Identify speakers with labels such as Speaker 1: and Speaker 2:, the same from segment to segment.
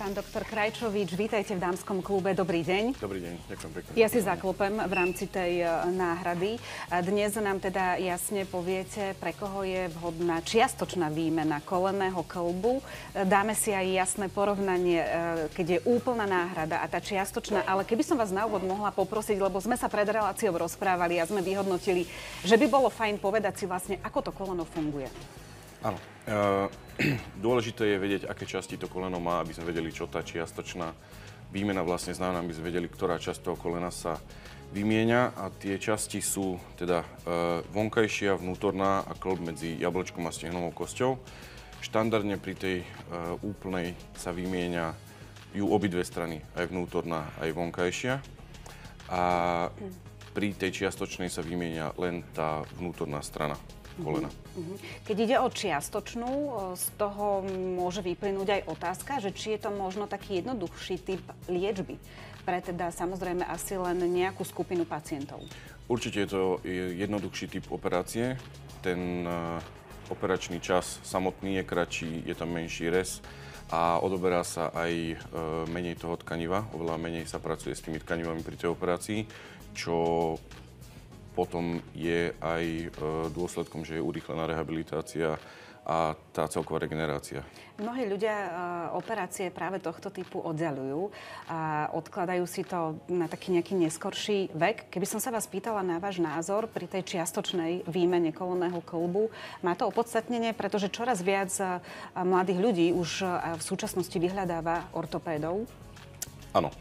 Speaker 1: Pán doktor Krajčovič, vítajte v Dámskom klube. Dobrý deň.
Speaker 2: Dobrý deň, ďakujem pekne.
Speaker 1: Ja si zaklopem v rámci tej náhrady. Dnes nám teda jasne poviete, pre koho je vhodná čiastočná výmena kolenného kĺbu. Dáme si aj jasné porovnanie, keď je úplná náhrada a tá čiastočná. Ale keby som vás na úvod mohla poprosiť, lebo sme sa pred reláciou rozprávali a sme vyhodnotili, že by bolo fajn povedať si vlastne, ako to koleno funguje.
Speaker 2: Áno. Dôležité je vedieť, aké časti to koleno má, aby sme vedeli, čo tá čiastočná výmena vlastne znamená, aby sme vedeli, ktorá časť toho kolena sa vymieňa. A tie časti sú teda vonkajšia, vnútorná a kĺb medzi jablčkom a stehnovou kosťou. Štandardne pri tej úplnej sa vymieňa ju obidve strany, aj vnútorná, aj vonkajšia. A pri tej čiastočnej sa vymieňa len tá vnútorná strana kolena.
Speaker 1: Keď ide o čiastočnú, z toho môže vyplynúť aj otázka, že či je to možno taký jednoduchší typ liečby pre teda samozrejme asi len nejakú skupinu pacientov.
Speaker 2: Určite je to jednoduchší typ operácie. Ten operačný čas samotný je kratší, je tam menší rez a odoberá sa aj menej toho tkaniva. Oveľa menej sa pracuje s tými tkanivami pri tej operácii, čo potom je aj dôsledkom, že je urýchlená rehabilitácia a tá celková regenerácia.
Speaker 1: Mnohí ľudia operácie práve tohto typu oddaľujú a odkladajú si to na taký nejaký neskorší vek. Keby som sa vás pýtala na váš názor pri tej čiastočnej výmene kolenného kĺbu, má to opodstatnenie, pretože čoraz viac mladých ľudí už v súčasnosti vyhľadáva ortopédov?
Speaker 2: Áno.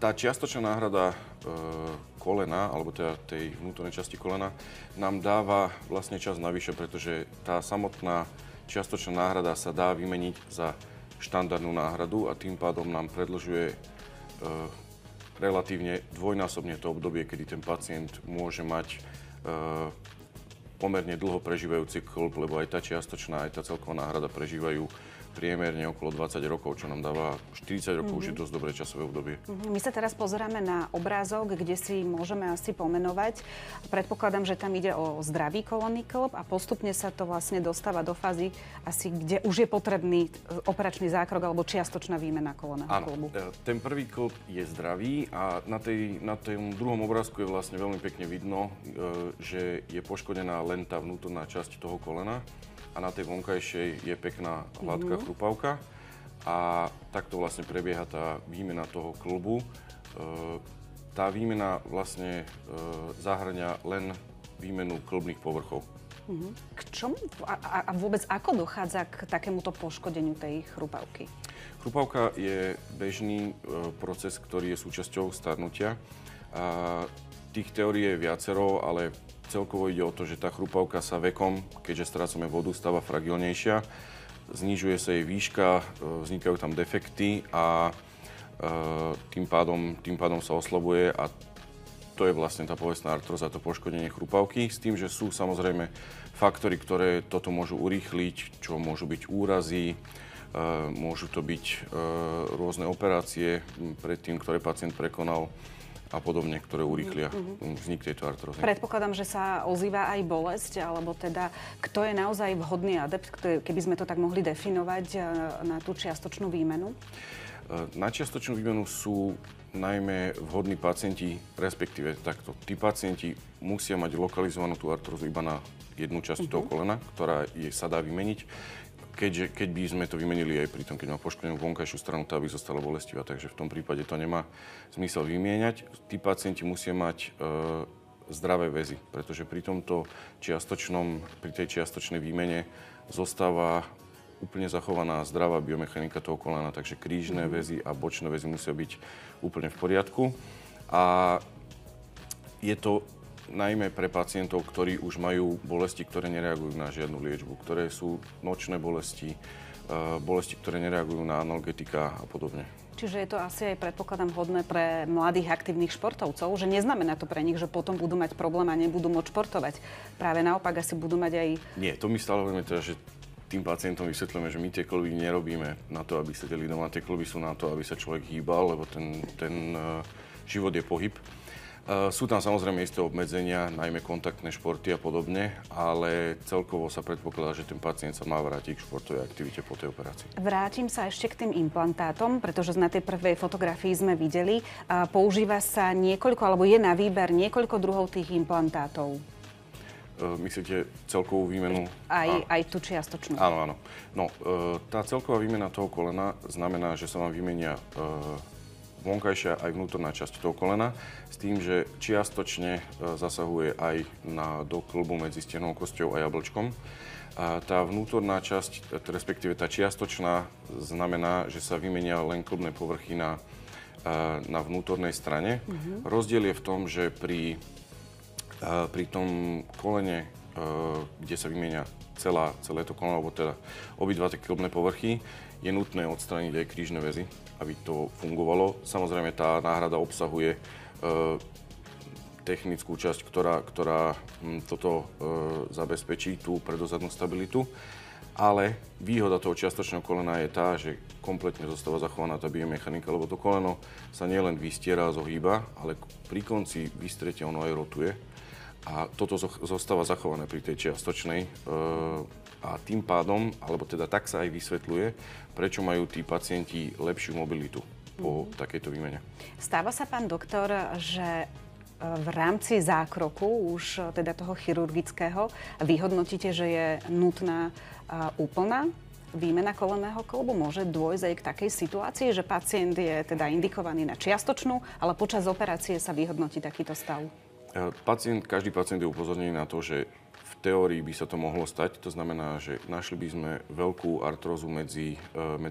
Speaker 2: Tá čiastočná náhrada kolena, alebo teda tej vnútornej časti kolena, nám dáva vlastne čas navyše, pretože tá samotná čiastočná náhrada sa dá vymeniť za štandardnú náhradu a tým pádom nám predĺžuje relatívne dvojnásobne to obdobie, kedy ten pacient môže mať pomerne dlho prežívajúci kĺb, lebo aj tá čiastočná, aj tá celková náhrada prežívajú priemerne okolo 20 rokov, čo nám dáva 40 rokov, už je dosť dobré časové obdobie.
Speaker 1: My sa teraz pozeráme na obrázok, kde si môžeme asi pomenovať. Predpokladám, že tam ide o zdravý kolenný kĺb a postupne sa to vlastne dostáva do fázy asi, kde už je potrebný operačný zákrok alebo čiastočná výmena kolenného kĺbu.
Speaker 2: Áno, ten prvý kĺb je zdravý a na tom druhom obrázku je vlastne veľmi pekne vidno, že je poškodená len tá vnútorná časť toho kolena. A na tej vonkajšej je pekná hladká chrupavka a takto vlastne prebieha tá výmena toho kĺbu. Tá výmena vlastne zahŕňa len výmenu kĺbnych povrchov.
Speaker 1: K čomu a vôbec ako dochádza k takémuto poškodeniu tej chrupavky?
Speaker 2: Chrupavka je bežný proces, ktorý je súčasťou starnutia. Tých teórií je viacero, ale celkovo ide o to, že tá chrupavka sa vekom, keďže strácame vodu, stáva fragilnejšia, znižuje sa jej výška, vznikajú tam defekty a tým pádom sa oslabuje a to je vlastne tá povestná artróza, to poškodenie chrupavky, s tým, že sú samozrejme faktory, ktoré toto môžu urýchliť, čo môžu byť úrazy, môžu to byť rôzne operácie predtým, ktoré pacient prekonal a podobne, ktoré urýchlia vznik tejto artrózy.
Speaker 1: Predpokladám, že sa ozýva aj bolesť, alebo teda kto je naozaj vhodný adept, keby sme to tak mohli definovať na tú čiastočnú výmenu?
Speaker 2: Na čiastočnú výmenu sú najmä vhodní pacienti, respektíve takto. Tí pacienti musia mať lokalizovanú tú artrózu iba na jednu časť toho kolena, ktorá sa dá vymeniť. Keď by sme to vymenili aj pri tom, keď má poškodenú vonkajšiu stranu, tá by zostala bolestivá, takže v tom prípade to nemá zmysel vymieňať. Tí pacienti musia mať zdravé väzy, pretože pri tej čiastočnej výmene zostáva úplne zachovaná zdravá biomechanika toho kolena, takže krížne väzy a bočné väzy musia byť úplne v poriadku. A je to najmä pre pacientov, ktorí už majú bolesti, ktoré nereagujú na žiadnu liečbu, ktoré sú nočné bolesti, bolesti, ktoré nereagujú na analgetika a podobne.
Speaker 1: Čiže je to asi aj, predpokladám, vhodné pre mladých aktívnych športovcov, že neznamená to pre nich, že potom budú mať problém a nebudú môcť športovať. Práve naopak asi budú mať aj... Nie,
Speaker 2: to my stále hovoríme teda, že tým pacientom vysvetľujeme, že my tie kĺby nerobíme na to, aby sedeli doma. Tie kĺby sú na to, aby sa človek hýbal, lebo ten život je pohyb. Sú tam samozrejme isté obmedzenia, najmä kontaktné športy a podobne, ale celkovo sa predpokladá, že ten pacient sa má vrátiť k športovej aktivite po tej operácii.
Speaker 1: Vrátim sa ešte k tým implantátom, pretože na tej prvej fotografii sme videli, používa sa niekoľko, alebo je na výber niekoľko druhov tých implantátov.
Speaker 2: Myslíte celkovú výmenu?
Speaker 1: Aj tú čiastočnú.
Speaker 2: Áno, áno. No, tá celková výmena toho kolena znamená, že sa vám vymenia vonkajšia aj vnútorná časť toho kolena, s tým, že čiastočne zasahuje aj do kĺbu medzi stehnou kosťou a jablčkom. A tá vnútorná časť, respektíve tá čiastočná, znamená, že sa vymenia len kĺbné povrchy na vnútornej strane. Rozdiel je v tom, že pri tom kolene, kde sa vymenia celé to koleno, alebo teda obidva tie kĺbné povrchy, je nutné odstrániť aj krížne väzy, aby to fungovalo. Samozrejme, tá náhrada obsahuje technickú časť, ktorá toto zabezpečí, tú predozadnú stabilitu. Ale výhoda toho čiastočného kolena je tá, že kompletne zostáva zachovaná tá biomechanika, lebo to koleno sa nielen vystiera a zohýba, ale pri konci vystretia ono aj rotuje. A toto zostáva zachované pri tej čiastočnej a tým pádom, alebo teda tak sa aj vysvetľuje, prečo majú tí pacienti lepšiu mobilitu po takejto výmene.
Speaker 1: Stáva sa, pán doktor, že v rámci zákroku, už teda toho chirurgického, vyhodnotíte, že je nutná úplná výmena kolenného kĺbu? Môže dôjsť aj k takej situácii, že pacient je teda indikovaný na čiastočnú, ale počas operácie sa vyhodnotí takýto stav?
Speaker 2: Každý pacient je upozornený na to, že v teórii by sa to mohlo stať. To znamená, že našli by sme veľkú artrózu medzi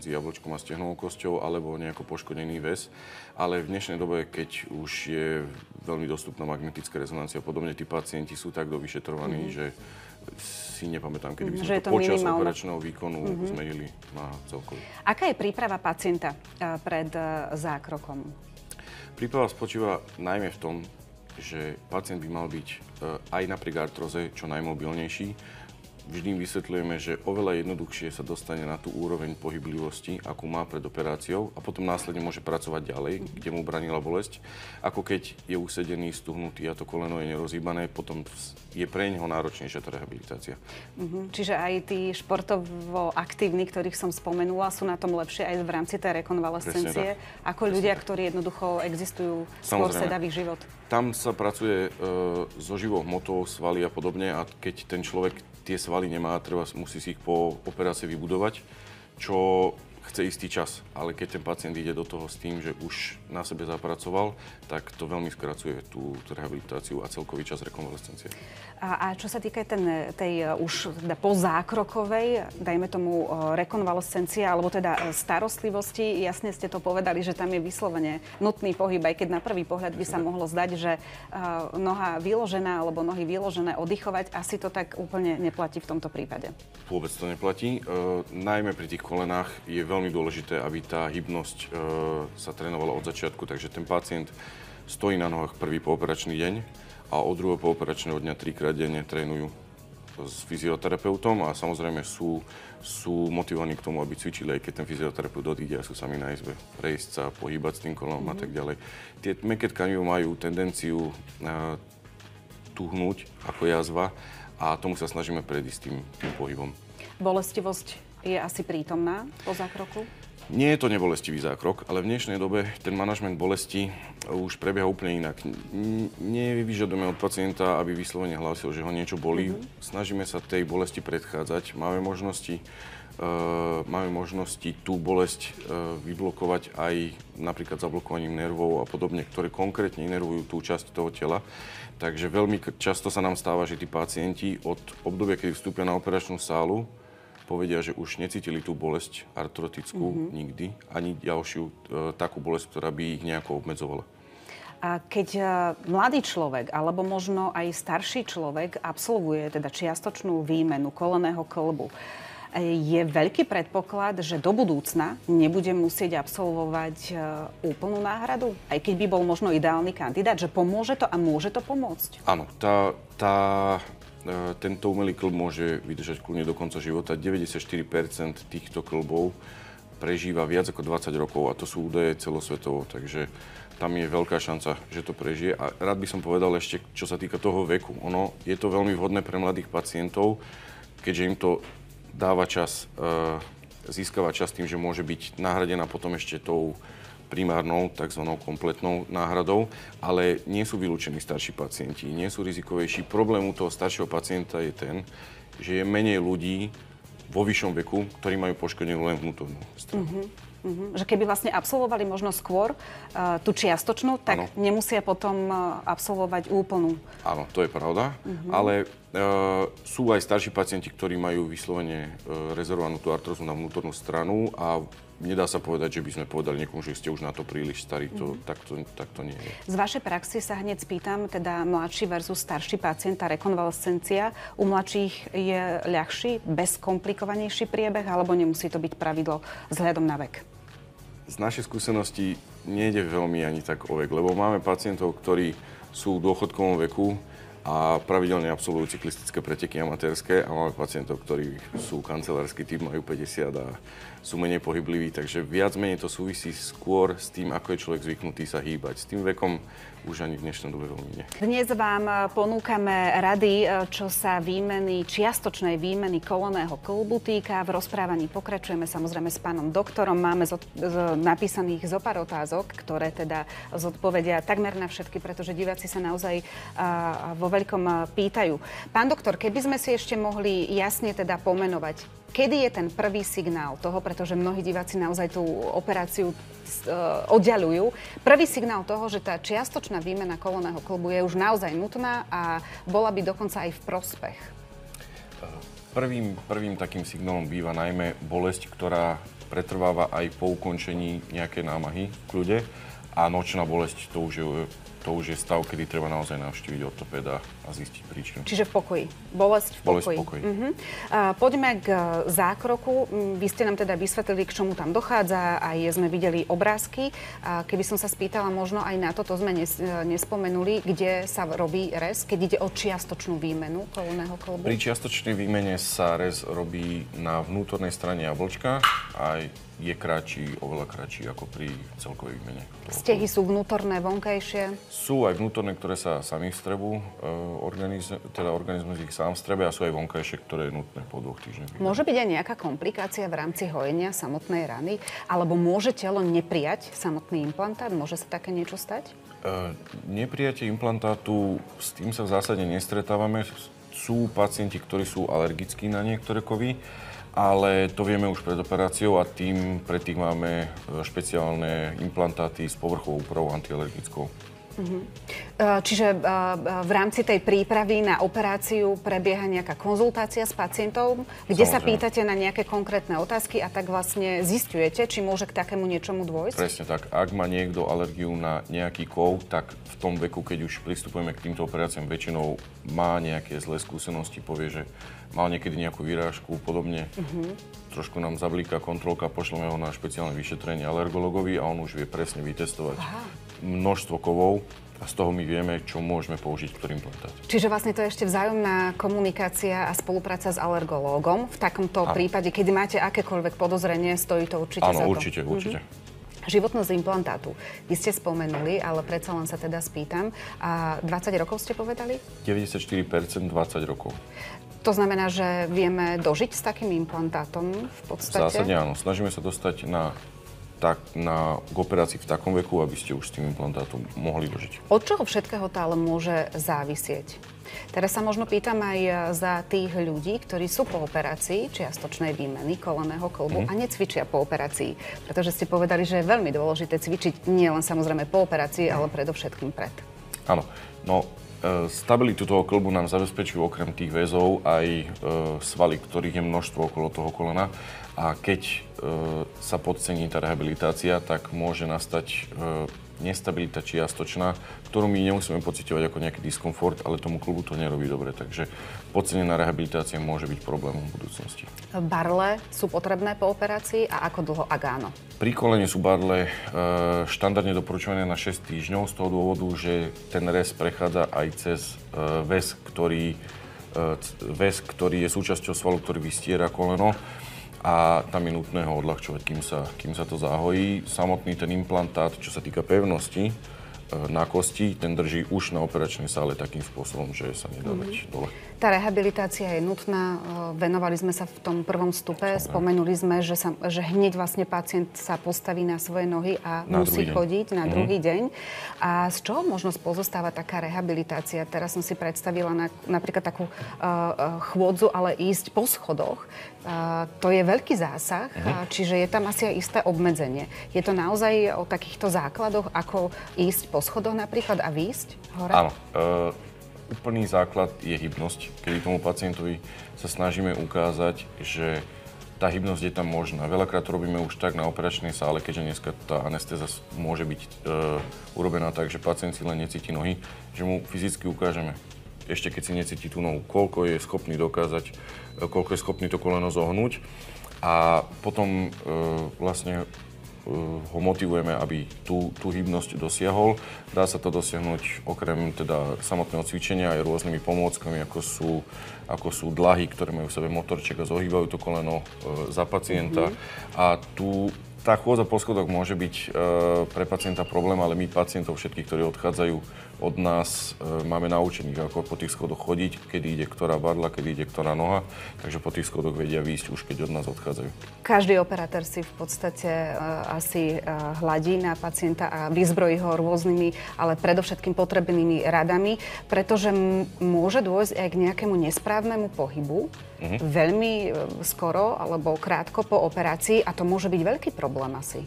Speaker 2: jablčkom a stehnovou kosťou alebo nejako poškodený väz. Ale v dnešnej dobe, keď už je veľmi dostupná magnetická rezonancia a podobne, tí pacienti sú tak dovyšetrovaní, že si nepamätám, kedy by sme to počas operačného výkonu zmenili na celkový.
Speaker 1: Aká je príprava pacienta pred zákrokom?
Speaker 2: Príprava spočíva najmä v tom, že pacient by mal byť aj napriek artroze čo najmobilnejší. Vždy vysvetľujeme, že oveľa jednoduchšie sa dostane na tú úroveň pohyblivosti, akú má pred operáciou a potom následne môže pracovať ďalej, kde mu branila bolesť. Ako keď je usedený, stuhnutý a to koleno je nerozhýbané, potom je pre neho náročnejšia tá rehabilitácia.
Speaker 1: Čiže aj tí športovo aktívni, ktorých som spomenula, sú na tom lepšie aj v rámci tej rekonvalescencie, ako ľudia, ktorí jednoducho existujú skôr sedavý život.
Speaker 2: Tam sa pracuje so živou hmotou, svaly a podobne a keď ten človek tie svaly nemá, musí si ich po operácii vybudovať, čo chce istý čas. Ale keď ten pacient ide do toho s tým, že už na sebe zapracoval, tak to veľmi skracuje tú rehabilitáciu a celkový čas rekonvalescencie.
Speaker 1: A čo sa týka tej už pozákrokovej, dajme tomu rekonvalescencie, alebo teda starostlivosti, jasne ste to povedali, že tam je vyslovene nutný pohyb, aj keď na prvý pohľad by sa mohlo zdať, že noha vyložená alebo nohy vyložené oddychovať, asi to tak úplne neplatí v tomto prípade. Vôbec
Speaker 2: to neplatí. Najmä pri tých kolenách je veľmi dôležité, aby tá hybnosť sa trénovala od začiatku, takže ten pacient stojí na nohách prvý pooperačný deň a od druhého pooperačného dňa 3-krát denne trénujú s fyzioterapeutom a samozrejme sú motivovaní k tomu, aby cvičili, aj keď ten fyzioterapeut odíde a sú sami na izbe. Prejsť sa, pohybať s tým kolenom a tak ďalej. Tie mäkké tkanivo majú tendenciu tuhnúť ako jazva a tomu sa snažíme predísť tým pohybom.
Speaker 1: Bolestivosť je asi prítomná po zákroku?
Speaker 2: Nie je to nebolestivý zákrok, ale v dnešnej dobe ten manažment bolesti už prebieha úplne inak. Nevyžadujeme od pacienta, aby vyslovene hlásil, že ho niečo bolí. Snažíme sa tej bolesti predchádzať. Máme možnosti tú bolesť vyblokovať aj napríklad zablokovaním nervov a podobne, ktoré konkrétne inervujú tú časť toho tela. Takže veľmi často sa nám stáva, že tí pacienti od obdobia, keď vstúpia na operačnú sálu, povedia, že už necítili tú bolesť artrotickú nikdy, ani ďalšiu takú bolesť, ktorá by ich nejako obmedzovala.
Speaker 1: A keď mladý človek, alebo možno aj starší človek absolvuje teda čiastočnú výmenu kolenného kĺbu, je veľký predpoklad, že do budúcna nebude musieť absolvovať úplnú náhradu? Aj keď by bol možno ideálny kandidát, že pomôže to a môže to pomôcť?
Speaker 2: Áno, tento umelý kĺb môže vydržať kľudne do konca života. 94% týchto kĺbov prežíva viac ako 20 rokov a to sú údaje celosvetovo, takže tam je veľká šanca, že to prežije. A rád by som povedal ešte, čo sa týka toho veku. Je to veľmi vhodné pre mladých pacientov, keďže im to dáva čas, získava čas tým, že môže byť nahradená potom ešte tou primárnou, tzv. Kompletnou náhradou, ale nie sú vylúčení starší pacienti, nie sú rizikovejší. Problém u toho staršieho pacienta je ten, že je menej ľudí vo vyššom veku, ktorí majú poškodenú len vnútornú stranu.
Speaker 1: Že keby vlastne absolvovali možno skôr tú čiastočnú, tak nemusia potom absolvovať úplnú.
Speaker 2: Áno, to je pravda, ale sú aj starší pacienti, ktorí majú vyslovene rezervovanú tú artrózu na vnútornú stranu a nedá sa povedať, že by sme povedali niekomu, že ste už na to príliš starí, tak to nie je.
Speaker 1: Z vašej praxi sa hneď spýtam, teda mladší versus starší pacient, tá rekonvalescencia u mladších je ľahší, bezkomplikovanejší priebeh, alebo nemusí to byť pravidlo vzhľadom na vek?
Speaker 2: Z našej skúsenosti nejde veľmi ani tak o vek, lebo máme pacientov, ktorí sú v dôchodkovom veku a pravidelne absolvujú cyklistické preteky amatérske a máme pacientov, ktorí sú kancelársky typ, majú 50 a sú menej pohybliví, takže viac menej to súvisí skôr s tým, ako je človek zvyknutý sa hýbať. S tým vekom už ani v dnešnej dobe veľmi nie.
Speaker 1: Dnes vám ponúkame rady, čo sa čiastočnej výmeny kolenného kĺbu týka. V rozprávaní pokračujeme samozrejme s pánom doktorom. Máme napísaných zo pár otázok, ktoré teda zodpovedia takmer na všetky, pretože diváci sa naozaj vo veľkom pýtajú. Pán doktor, keby sme si ešte mohli jasne teda pomenovať, kedy je ten prvý signál toho, pretože mnohí diváci naozaj tú operáciu oddiaľujú. Prvý signál toho, že tá čiastočná výmena kolenného kĺbu je už naozaj nutná a bola by dokonca aj v prospech.
Speaker 2: Prvým takým signálom býva najmä bolesť, ktorá pretrváva aj po ukončení nejakej námahy v kľude a nočná bolesť to už je stav, kedy treba naozaj navštíviť ortopéda a zistiť príčinu.
Speaker 1: Čiže v pokoji. Bolesť v pokoji. Poďme k zákroku. Vy ste nám teda vysvetlili, k čomu tam dochádza, aj sme videli obrázky. Keby som sa spýtala, možno aj na toto sme nespomenuli, kde sa robí rez, keď ide o čiastočnú výmenu kolenného kĺbu?
Speaker 2: Pri čiastočnej výmene sa rez robí na vnútornej strane jablčka a je oveľa kratší ako pri celkovej výmene.
Speaker 1: Stehy sú vnútorné, vonkajšie?
Speaker 2: Sú aj vnútorné, ktoré sa sami vstrebú, organizmus ich sám vstrebe a sú aj vonkajšie, ktoré je nutné po 2 týždňoch.
Speaker 1: Môže byť aj nejaká komplikácia v rámci hojenia samotnej rany? Alebo môže telo neprijať samotný implantát? Môže sa také niečo stať?
Speaker 2: Neprijatie implantátu, s tým sa v zásade nestretávame. Sú pacienti, ktorí sú alergickí na niektoré kovy, ale to vieme už pred operáciou a pre tých máme špeciálne implantáty s povrchovou úpravou antialergickou.
Speaker 1: Čiže v rámci tej prípravy na operáciu prebieha nejaká konzultácia s pacientom, kde sa pýtate na nejaké konkrétne otázky a tak vlastne zisťujete, či môže k takému niečomu dôjsť?
Speaker 2: Presne tak. Ak má niekto alergiu na nejaký kov, tak v tom veku, keď už pristupujeme k týmto operáciám, väčšinou má nejaké zlé skúsenosti, povie, že mal niekedy nejakú výrážku, podobne. Trošku nám zablíka kontrolka, pošleme ho na špeciálne vyšetrenie alergologovi a on už vie presne vytestovať množstvo kovov a z toho my vieme, čo môžeme použiť, ktorý implantát.
Speaker 1: Čiže vlastne to je ešte vzájomná komunikácia a spolupráca s alergológom. V takomto prípade, keď máte akékoľvek podozrenie, stojí to určite za to?
Speaker 2: Áno, určite.
Speaker 1: Životnosť implantátu. Vy ste spomenuli, ale predsa len sa teda spýtam. A 20 rokov ste povedali?
Speaker 2: 94% 20 rokov.
Speaker 1: To znamená, že vieme dožiť s takým implantátom v podstate?
Speaker 2: V zásade áno. Snažíme sa dostať k operácii v takom veku, aby ste už s tým implantátom mohli dožiť.
Speaker 1: Od čoho všetkého to ale môže závisieť? Teraz sa možno pýtam aj za tých ľudí, ktorí sú po operácii čiastočnej výmeny kolenného kĺbu a necvičia po operácii. Pretože ste povedali, že je veľmi dôležité cvičiť nielen samozrejme po operácii, ale predovšetkým pred.
Speaker 2: Áno. Stabilitu toho kĺbu nám zabezpečujú okrem tých väzov aj svaly, ktorých je množstvo okolo toho kolena. A keď sa podcení tá rehabilitácia, tak môže nastať nestabilita čiastočná, ktorú my nemusíme pociťovať ako nejaký diskomfort, ale tomu kĺbu to nerobí dobre. Takže podcenená rehabilitácia môže byť problémom v budúcnosti.
Speaker 1: Barle sú potrebné po operácii a ako dlho, ak áno? Pri
Speaker 2: kolene sú barle štandardne doporučované na 6 týždňov z toho dôvodu, že ten rez prechádza aj cez väz, ktorý je súčasťou svalu, ktorý vystiera koleno. a tam je nutné ho odľahčovať, kým sa to zahojí. Samotný ten implantát, čo sa týka pevnosti na kosti, ten drží už na operačnej sále takým spôsobom, že sa nedá dať dole.
Speaker 1: Tá rehabilitácia je nutná. Venovali sme sa v tom prvom stupe. Spomenuli sme, že hneď vlastne pacient sa postaví na svoje nohy a musí chodiť na druhý deň. A z čoho možno pozostáva taká rehabilitácia? Teraz som si predstavila napríklad takú chôdzu, ale ísť po schodoch. To je veľký zásah, čiže je tam asi aj isté obmedzenie. Je to naozaj o takýchto základoch, ako ísť po schodoch napríklad a výjsť hore?
Speaker 2: Áno. Úplný základ je hybnosť, kedy tomu pacientovi sa snažíme ukázať, že tá hybnosť je tam možná. Veľakrát to robíme už tak na operačnej sále, keďže dneska tá anestéza môže byť urobená tak, že pacient si len necíti nohy, že mu fyzicky ukážeme, ešte keď si necíti tú nohu, koľko je schopný dokázať, koľko je schopný to koleno zohnúť a potom vlastne ho motivujeme, aby tú hybnosť dosiahol. Dá sa to dosiahnuť okrem teda samotného cvičenia aj rôznymi pomôckami, ako sú dlahy, ktoré majú v sebe motorček a zohýbajú to koleno za pacienta. A tá chôdza po schodoch môže byť pre pacienta problém, ale my pacientov všetkých, ktorí odchádzajú od nás, máme naučených, ako po tých schodoch chodiť, kedy ide ktorá barla, kedy ide ktorá noha, takže po tých schodoch vedia výjsť už, keď od nás odchádzajú. Každý
Speaker 1: operátor si v podstate asi hladí na pacienta a vyzbrojí ho rôznymi, ale predovšetkým potrebnými radami, pretože môže dôjsť aj k nejakému nesprávnemu pohybu, veľmi skoro alebo krátko po operácii a to môže byť veľký problém asi.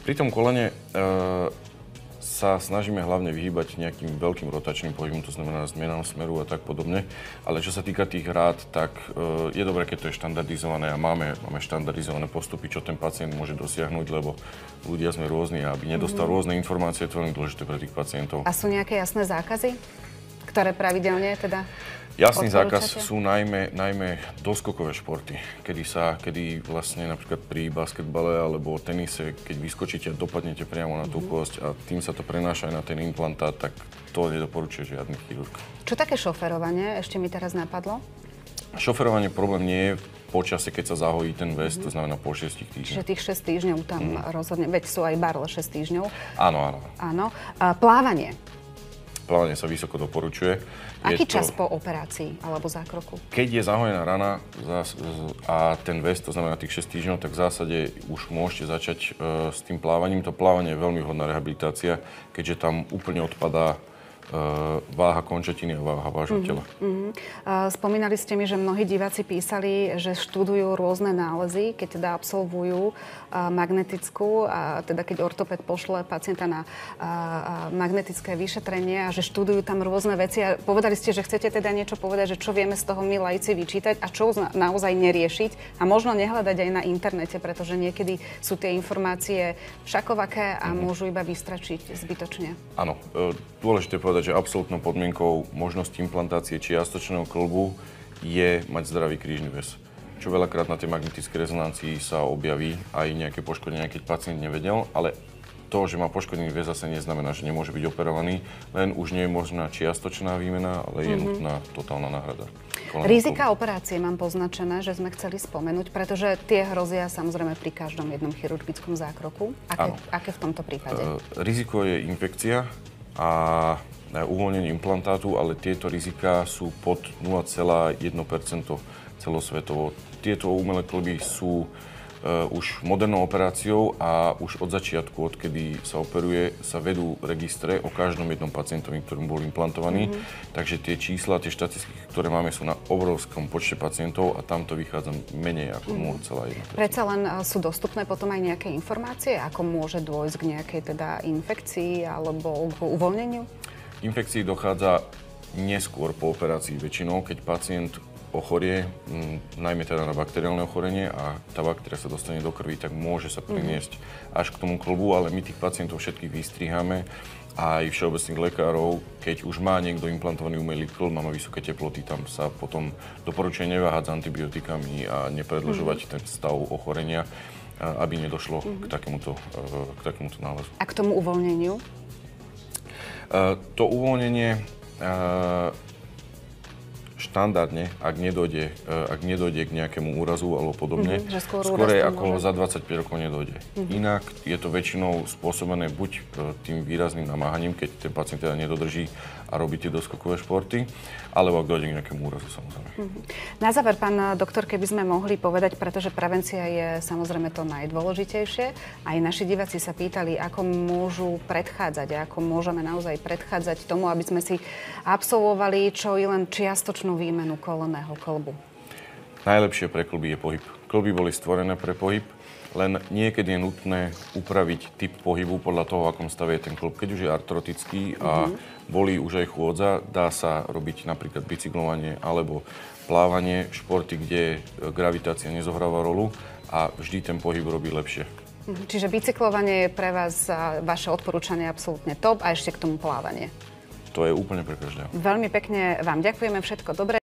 Speaker 2: Pri tom kolene sa snažíme hlavne vyhýbať nejakým veľkým rotačným pohybom, to znamená zmenám smeru a tak podobne. Ale čo sa týka tých rád, tak je dobré, keď to je štandardizované a máme štandardizované postupy, čo ten pacient môže dosiahnuť, lebo ľudia sme rôzni a aby nedostal rôzne informácie, to je veľmi dôležité pre tých pacientov.
Speaker 1: A sú nejaké jasné zákazy, ktoré pravidelne teda
Speaker 2: Jasný zákaz sú najmä doskokové športy, kedy vlastne napríklad pri basketbale alebo tenise, keď vyskočíte a dopadnete priamo na tú kosť a tým sa to prenáša aj na ten implantát, tak to nedoporučuje žiadny chirurg.
Speaker 1: Čo také šoferovanie? Ešte mi teraz napadlo.
Speaker 2: Šoferovanie problém nie je po čase, keď sa zahojí ten väz, to znamená po 6 týždňoch.
Speaker 1: Čiže tých 6 týždňov tam rozhodne, veď sú aj barle 6 týždňov.
Speaker 2: Áno.
Speaker 1: Plávanie.
Speaker 2: Plávanie sa vysoko doporučuje.
Speaker 1: Aký čas po operácii alebo zákroku?
Speaker 2: Keď je zahojená rana a ten väz, to znamená tých 6 týždňov, tak v zásade už môžete začať s tým plávaním. To plávanie je veľmi vhodná rehabilitácia, keďže tam úplne odpadá váha končatiny a váha vášho tela.
Speaker 1: Spomínali ste mi, že mnohí diváci písali, že študujú rôzne nálezy, keď teda absolvujú magnetickú, a teda keď ortoped pošle pacienta na magnetické vyšetrenie a že študujú tam rôzne veci. A povedali ste, že chcete teda niečo povedať, že čo vieme z toho my laici vyčítať a čo naozaj neriešiť a možno nehľadať aj na internete, pretože niekedy sú tie informácie všakovaké a môžu iba vystračiť zbytočne.
Speaker 2: Áno, dôležité povedať, že absolútnou podmienkou možnosti implantácie čiastočného kĺbu je mať zdravý krížny väz. Čo veľakrát na tej magnetickej rezonancii sa objaví aj nejaké poškodenie, keď pacient nevedel, ale to, že má poškodený väz, zase neznamená, že nemôže byť operovaný, len už nie je možná čiastočná výmena, ale je nutná totálna náhrada.
Speaker 1: Rizika operácie mám poznačené, že sme chceli spomenúť, pretože tie hrozia samozrejme pri každom jednom chirurgickom zákroku. Aké v tomto prípade?
Speaker 2: Riziko je infekcia a uvoľnenie implantátu, ale tieto riziká sú pod 0,1% celosvetovo. Tieto umelé kĺby sú už modernou operáciou a už od začiatku, odkedy sa operuje, sa vedú registre o každom jednom pacientovi, ktorým bol implantovaný. Takže tie čísla, tie štatistiky, ktoré máme, sú na obrovskom počte pacientov a tam to vychádza menej ako 0,1%.
Speaker 1: Predsa len sú dostupné potom aj nejaké informácie, ako môže dôjsť k nejakej teda infekcii alebo k uvoľneniu?
Speaker 2: Infekcii dochádza neskôr po operácii väčšinou, keď pacient ochorie, najmä teda na bakteriálne ochorenie a tá baktéria sa dostane do krvi, tak môže sa priniesť až k tomu kĺbu, ale my tých pacientov všetkých vystriháme a aj všeobecných lekárov, keď už má niekto implantovaný umelý kĺb, máme vysoké teploty, tam sa potom doporučuje neváhať s antibiotikami a nepredĺžovať ten stav ochorenia, aby nedošlo k takémuto nálezu.
Speaker 1: A k tomu uvoľneniu?
Speaker 2: To uvoľnenie štandardne, ak nedojde k nejakému úrazu alebo podobne, skôr ako za 25 rokov nedojde. Inak je to väčšinou spôsobené buď tým výrazným namáhaním, keď ten pacient teda nedodrží a robí tie doskokové športy, alebo ak dojde k nejakému úrazu, samozrejme.
Speaker 1: Na záver, pán doktor, keby sme mohli povedať, pretože prevencia je samozrejme to najdôležitejšie, aj naši diváci sa pýtali, ako môžu predchádzať, ako môžeme naozaj predchádzať tomu, aby sme si absolvovali čo i len čiastočnú výmenu kolenného kĺbu.
Speaker 2: Najlepšie pre kĺby je pohyb. Kĺby boli stvorené pre pohyb, len niekedy je nutné upraviť typ pohybu podľa toho, v akom stave je ten kĺb. Keď už je artrotický a bolí už aj chôdza, dá sa robiť napríklad bicyklovanie alebo plávanie, športy, kde gravitácia nezohráva rolu a vždy ten pohyb robí lepšie.
Speaker 1: Čiže bicyklovanie je pre vás vaše odporúčanie absolútne top a ešte k tomu plávanie.
Speaker 2: To je úplne pre každého.
Speaker 1: Veľmi pekne vám ďakujeme, všetko dobré.